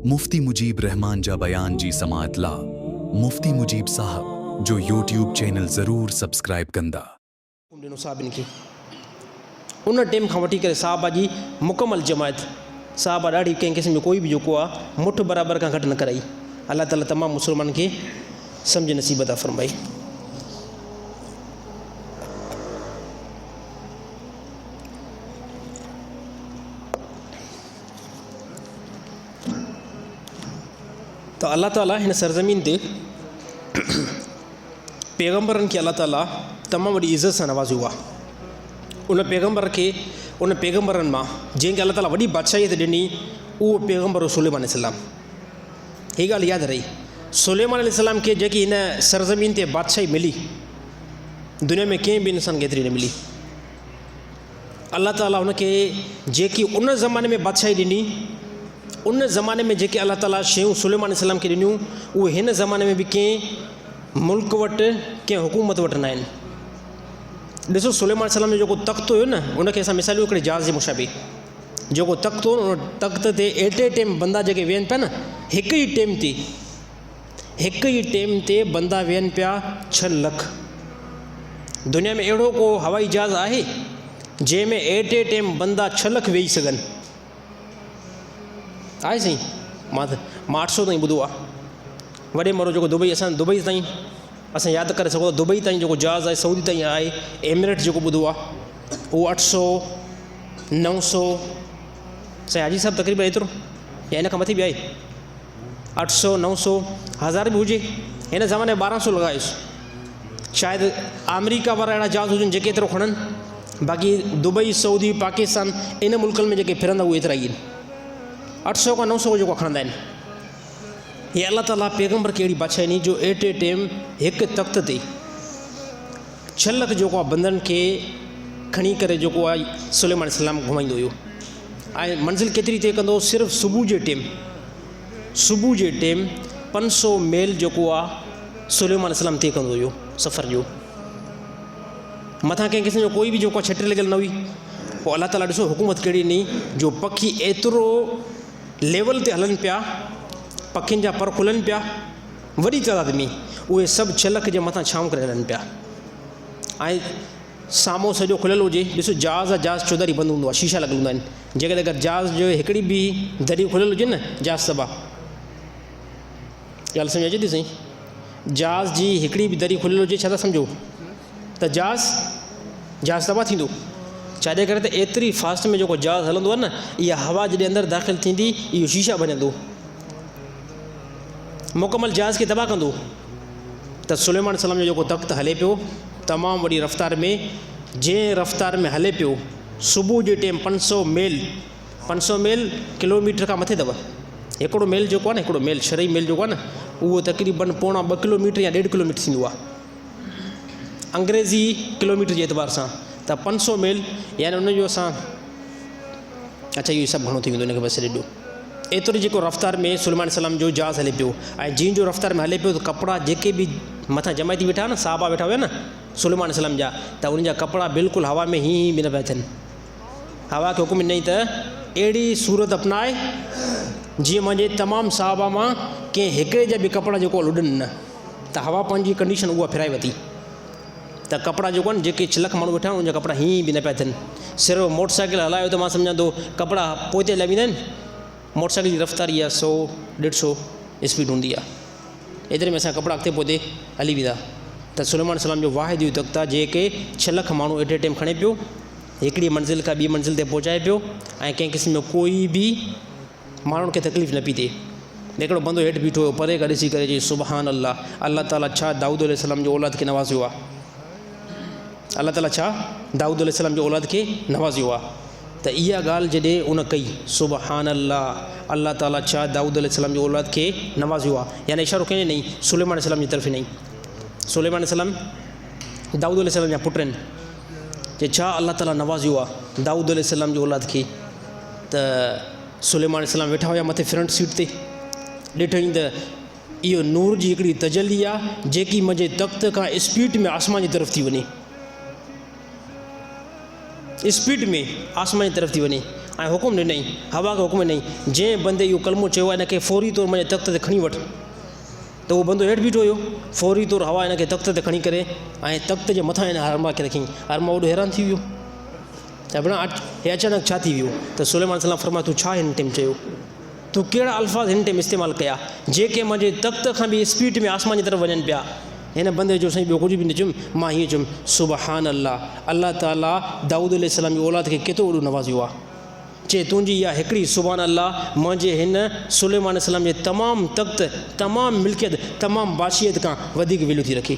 मुफ्ती मुजीब रहमान जा बयान जी समात ला मुफ्ती मुजीब साहब जो यूट्यूब चैनल ज़रूर सब्सक्राइब कंदा। ॾिनो साहबनि खे उन टाइम खां वठी करे साहबा जी मुकमल जमायत साहबा ॾाढी कंहिं क़िस्म जो कोई बि जेको आहे मुठ बराबरि खां घटि न कराई। अल्लाह ताला तमामु मुस्लमान खे सम्झ नसीब अता फरमाई। तो अल्लाह ताला हिन सरज़मीन ते पैगम्बरनि खे अल्लाह ताला तमामु वॾी इज़त सां नवाज़ियो आहे। उन पैगम्बर खे उन पैगम्बरनि मां जंहिंखे अल्लाह ताला वॾी बादशाहीत ॾिनी उहो पैगम्बर सुलेमान अलैहिस्सलाम। हीअ ॻाल्हि यादि रही, सुलेमान अलैहिस्सलाम खे जेकी हिन सरज़मीन ते बादशाही मिली दुनिया में कंहिं बि इंसान खे एतिरी न मिली। अल्लाह ताला हुनखे जेकी उन ज़माने में बादशाही ॾिनी, उन ज़माने में जेके अल्लाह ताला शयूं सुलेमान अलैहिस्सलाम खे ॾिनियूं उहे हिन ज़माने में बि कंहिं मुल्क वटि कंहिं हुकूमत वटि न आहिनि। ॾिसो सुलेमान अलैहिस्सलाम जो जेको तख़्त हुयो न, उनखे असां मिसालियूं हिकिड़े जहाज़ जे मुशाबे जेको तख़्त हो उन तख़्त ते एट ए टाइम बंदा जेके वेहनि पिया न, हिकु ई टाइम ते बंदा वेहनि पिया 6 लख। दुनिया में अहिड़ो को हवाई जहाज़ आहे जंहिंमें एट ए टाइम बंदा 6 लख वेही सघनि? आहे साईं? मां 800 ताईं ॿुधो आहे। वॾे मरो जेको दुबई, असां दुबई ताईं असां यादि करे सघूं था, दुबई ताईं जेको जहाज़ आहे सऊदी ताईं आहे, एमिरेट जेको ॿुधो आहे उहो 800 900 साईं हाजी साहिबु तक़रीबन एतिरो या इन खां मथे बि आहे। 800 900 1000 बि हुजे। हिन ज़माने 1200 लॻायोसि। शायदि अमेरिका वारा अहिड़ा जहाज़ हुजनि जेके एतिरो खणनि, बाक़ी दुबई सऊदी पाकिस्तान इन मुल्कनि में जेके फिरंदा उहे एतिरा ई आहिनि। 800 खां 900 जेको खणंदा आहिनि। हीअ अल्लाह ताला पैगम्बर खे अहिड़ी बादशाही ॾिनी जो एट ए टाइम हिकु तख़्त ते 6 लख जेको आहे बंदनि खे खणी करे जेको आहे सुलेमान अलैहिस्सलाम घुमाईंदो हुयो। ऐं मंज़िल केतिरी तय कंदो? सिर्फ़ु सुबुह जे टाइम 500 मील जेको आहे सुलेमान अलैहिस्सलाम तय कंदो हुयो सफ़र जो। मथां कंहिं क़िस्म जो कोई बि जेको आहे छटी लॻियल न हुई। पोइ अल्लाह ताला ॾिसो हुकूमत कहिड़ी ॾिनी जो पखी एतिरो लेवल ते हलनि पिया, पखियुनि जा पर खुलनि पिया वॾी तइदाद में, उहे सभु 6 लख जे मथां छांव करे हलनि पिया। ऐं साम्हूं सॼो खुलियल हुजे, ॾिसो जहाज़ चौधारी बंदि हूंदो आहे, शीशा लॻल हूंदा आहिनि। जेकॾहिं अगरि जहाज़ जो हिकिड़ी बि दरी खुलियल हुजे न, जहाज़ तबाह। ॻाल्हि सम्झ अचे थी साईं? जहाज़ जी हिकिड़ी बि दरी खुलियल हुजे, छा था सम्झो त जहाज़ तबाह थींदो। छाजे करे त एतिरी फास्ट में जेको जहाज़ हलंदो आहे न, इहा हवा जॾहिं अंदरि दाख़िल थींदी इहो शीशा भञंदो, मुकमल जहाज़ खे तबाह कंदो। त सुलेमान अलैहिस्सलाम जो जेको तख़्त हले पियो तमामु वॾी रफ़्तार में, जंहिं रफ़्तार में हले पियो, सुबुह जे टाइम 500 मील किलोमीटर खां मथे अथव। हिकिड़ो मील जेको आहे न, हिकिड़ो मील शरई मील जेको आहे न, उहो तक़रीबन 1.25 किलोमीटर या 1.5 किलोमीटर थींदो आहे अंग्रेज़ी किलोमीटर जे एतबार सां। त 500 मील यानी उनजो असां अच्छा इहो सभु घणो थी वेंदो, इनखे बसि ॾियो। एतिरी जेको रफ़्तार में सुलेमान अलैहिस्सलाम जो जहाज़ हले पियो, ऐं जीअं जो रफ़्तार में हले पियो त कपिड़ा जेके बि मथां जमायती वेठा न, साहबा वेठा हुया न सुलेमान अलैहिस्सलाम जा, त उन्हनि जा कपिड़ा बिल्कुलु हवा में हीअं बि न पिया थियनि। हवा खे हुकुम ॾिनई त अहिड़ी सूरत अपनाए जीअं मुंहिंजे तमामु साहबा मां कंहिं हिकिड़े जा बि कपिड़ा जेको लुॾनि न। त हवा पंहिंजी कंडीशन उहा फिराए वरिती त कपिड़ा जेको आहे न, जेके 6 लख माण्हू वेठा आहिनि उनजा कपिड़ा हीअं बि न पिया थियनि। सिर्फ़ु मोटरसाइकिल हलायो त मां सम्झां थो कपिड़ा पोइ हलाए वेंदा आहिनि। मोटरसाइकिल जी रफ़्तार इहा 100-150 स्पीड हूंदी आहे। एतिरे में असां कपिड़ा अॻिते पोइ हली वेंदा। त सुलेमान अलैहिस्सलाम जो वाहिद इहो तख़्त आहे जेके 6 लख माण्हू एट ए टाइम खणे पियो, हिकिड़ी मंज़िल खां ॿी मंज़िल ते पहुचाए पियो, ऐं कंहिं क़िस्म जो कोई बि माण्हुनि खे तकलीफ़ न पई थिए। हिकिड़ो बंदो हेठि बीठो हुयो, परे खां ॾिसी करे चई सुबहान अल्लाह, अल्लाह ताला छा दाऊद अलैहिस्सलाम जो औलाद खे नवाज़ियो आहे। अल्लाह ताला छा दाऊद अलैहिस्सलाम जो औलाद खे नवाज़ियो आहे। त इहा ॻाल्हि जॾहिं उन कई सुबहान अल्लाह, अल्लाह ताला छा दाऊद अलैहिस्सलाम जो औलाद खे नवाज़ियो आहे, यानी इशारो कंहिं नहीं सुलेमान अलैहिस्सलाम जी तरफ़ नहीं। सुलेमान अलैहिस्सलाम दाऊद अलैहिस्सलाम जा पुट आहिनि, जे छा अल्लाह ताला नवाज़ियो आहे दाऊद अलैहिस्सलाम जो औलाद खे। त सुलेमान अलैहिस्सलाम वेठा हुया मथे फ्रंट सीट ते, ॾिठईं त इहो नूर जी हिकिड़ी तजली आहे जेकी मुंहिंजे तख़्त खां स्पीड में आसमान जी तरफ़ थी वञे, स्पीड में आसमान जी तरफ़ थी वञे। ऐं हुकुम ॾिनई, हवा खे हुकुम ॾिनई जंहिं बंदे इहो कलमो चयो आहे हिनखे फौरी तौरु मुंहिंजे तख़्त ते खणी वठि। त उहो बंदो हेठि बीठो हुयो, फौरी तौरु हवा हिनखे तख़्त ते खणी करे ऐं तख़्त जे मथां हिन हरमा खे रखी। हरमा ओॾो हैरान थी वियो त भेण हे अचानक छा थी वियो? त सुलेमान सलाम फरमायो तूं छा हिन टाइम चयो, तूं कहिड़ा अल्फाज़ हिन टाइम इस्तेमालु कया जेके मुंहिंजे तख़्त खां बि स्पीड में आसमान जी तरफ़ वञनि पिया। हिन बंदे जो साईं ॿियो कुझु बि न चयुमि, मां हीअं चयुमि सुबहान अल्लाह, अल्लाह ताला दाऊद अलैहिस्सलाम जी औलाद खे केतिरो वॾो नवाज़ियो आहे। चए तुंहिंजी इहा हिकिड़ी सुबहान अल्लाह मुंहिंजे हिन सुलेमान अलैहिस्सलाम जे तमामु तख़्त, तमामु मिल्कियत, तमामु बाशियत खां वधीक वैल्यू थी रखी।